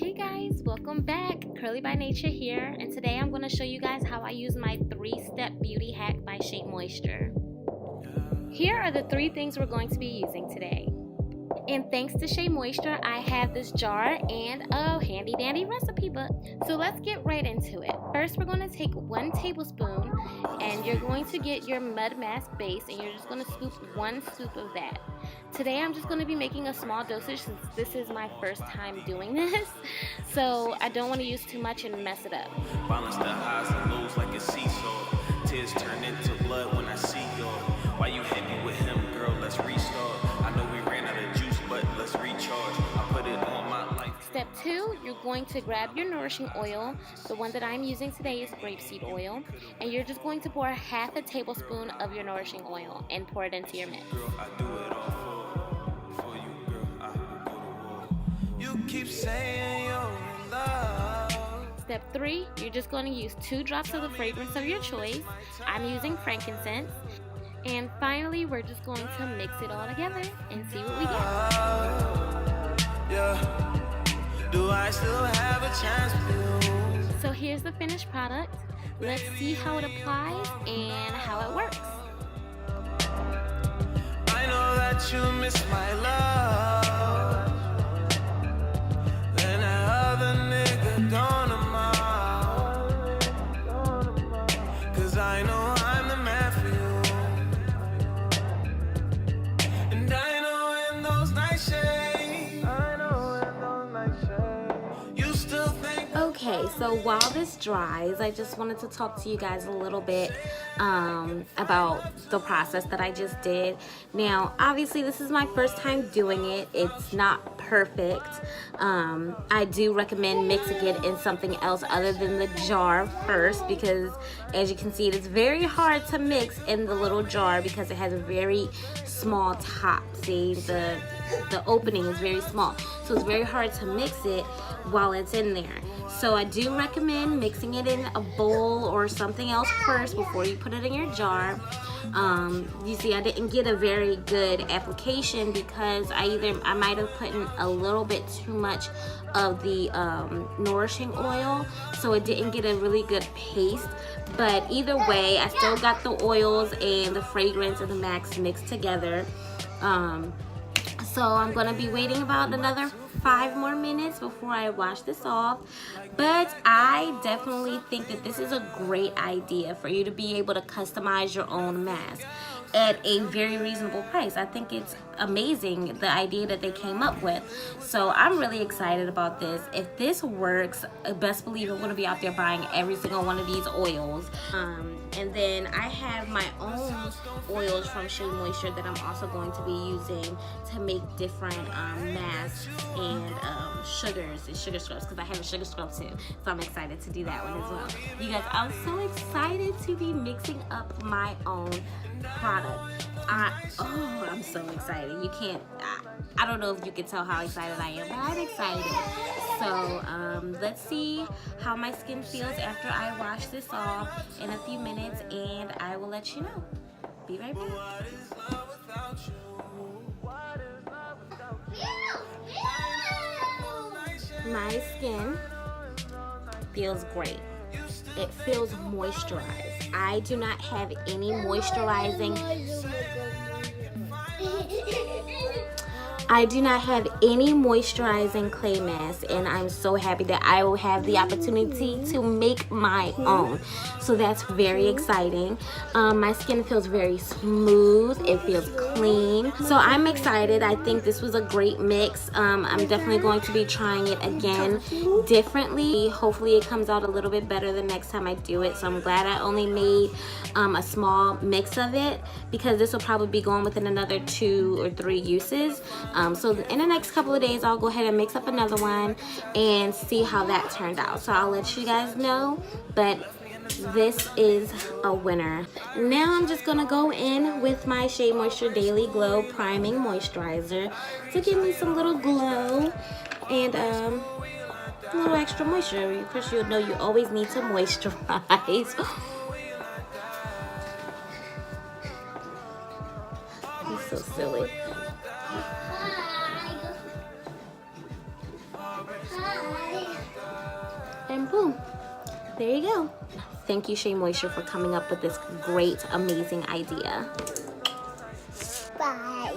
Hey guys, welcome back. Curly by Nature here, and today I'm going to show you guys how I use my 3-step beauty hack by Shea Moisture. Here are the 3 things we're going to be using today. And thanks to Shea Moisture, I have this jar and a handy dandy recipe book. So let's get right into it. First, we're going to take 1 tablespoon and you're going to get your mud mask base and you're just going to scoop 1 scoop of that. Today I'm just going to be making a small dosage since this is my first time doing this. So I don't want to use too much and mess it up. Balance the highs and lows like a seesaw. Tears turn into blood when I see y'all. Why you hit me with him, girl? Let's restart. I know we ran out of juice, but let's recharge. I put it on my life. Step 2, you're going to grab your nourishing oil. The one that I'm using today is grapeseed oil. And you're just going to pour 1/2 tablespoon of your nourishing oil and pour it into your mix. Girl, I do it all for you, girl. I will go to war. You keep saying you're in love. Step 3, you're just going to use 2 drops of the fragrance of your choice. I'm using Frankensence. And finally, we're just going to mix it all together and see what we get. Yeah. Do I still have a chance with you? So here's the finished product. Let's see how it applies and how it works. I know that you miss my love. And that other nigga don't amount. 'Cause I know I'm the man for you. And I know in those night shades, you still think. Okay, so while this dries, I just wanted to talk to you guys a little bit about the process that I just did. Now, obviously, this is my first time doing it. It's not perfect. I do recommend mixing it in something else other than the jar first because, as you can see, it is very hard to mix in the little jar because it has a very small top. See, the opening is very small, so it's very hard to mix it while it's in there. So I do recommend mixing it in a bowl or something else first before you put it in your jar. You see, I didn't get a very good application because I might have put in a little bit too much of the nourishing oil, so it didn't get a really good paste. But either way, I still got the oils and the fragrance and the max mixed together. So I'm gonna be waiting about another 5 more minutes before I wash this off. But I definitely think that this is a great idea for you to be able to customize your own mask at a very reasonable price. I think it's amazing, the idea that they came up with. So I'm really excited about this. If this works, best believe I'm gonna be out there buying every single one of these oils. And then I have my own oils from Shea Moisture that I'm also going to be using to make different masks and sugars and sugar scrubs, because I have a sugar scrub too. So I'm excited to do that one as well. You guys, I'm so excited to be mixing up my own product. I'm so excited. You can't, I don't know if you can tell how excited I am, but I'm excited. So let's see how my skin feels after I wash this off in a few minutes, and I will let you know. Be right back. My skin feels great. It feels moisturized. I do not have any moisturizing. I do not have any moisturizing clay mask, and I'm so happy that I will have the opportunity to make my own. So that's very exciting. My skin feels very smooth. It feels clean. So I'm excited. I think this was a great mix. I'm definitely going to be trying it again differently. Hopefully it comes out a little bit better the next time I do it. So I'm glad I only made a small mix of it, because this will probably be going within another 2 or 3 uses. So in the next couple of days, I'll go ahead and mix up another one and see how that turned out. So I'll let you guys know, but this is a winner. Now I'm just gonna go in with my Shea Moisture Daily Glow Priming Moisturizer to give me some little glow and a little extra moisture. Of course, you'll know you always need to moisturize. He's so silly. Hi. and boom, there you go. Thank you, Shea Moisture, for coming up with this great, amazing idea. Bye.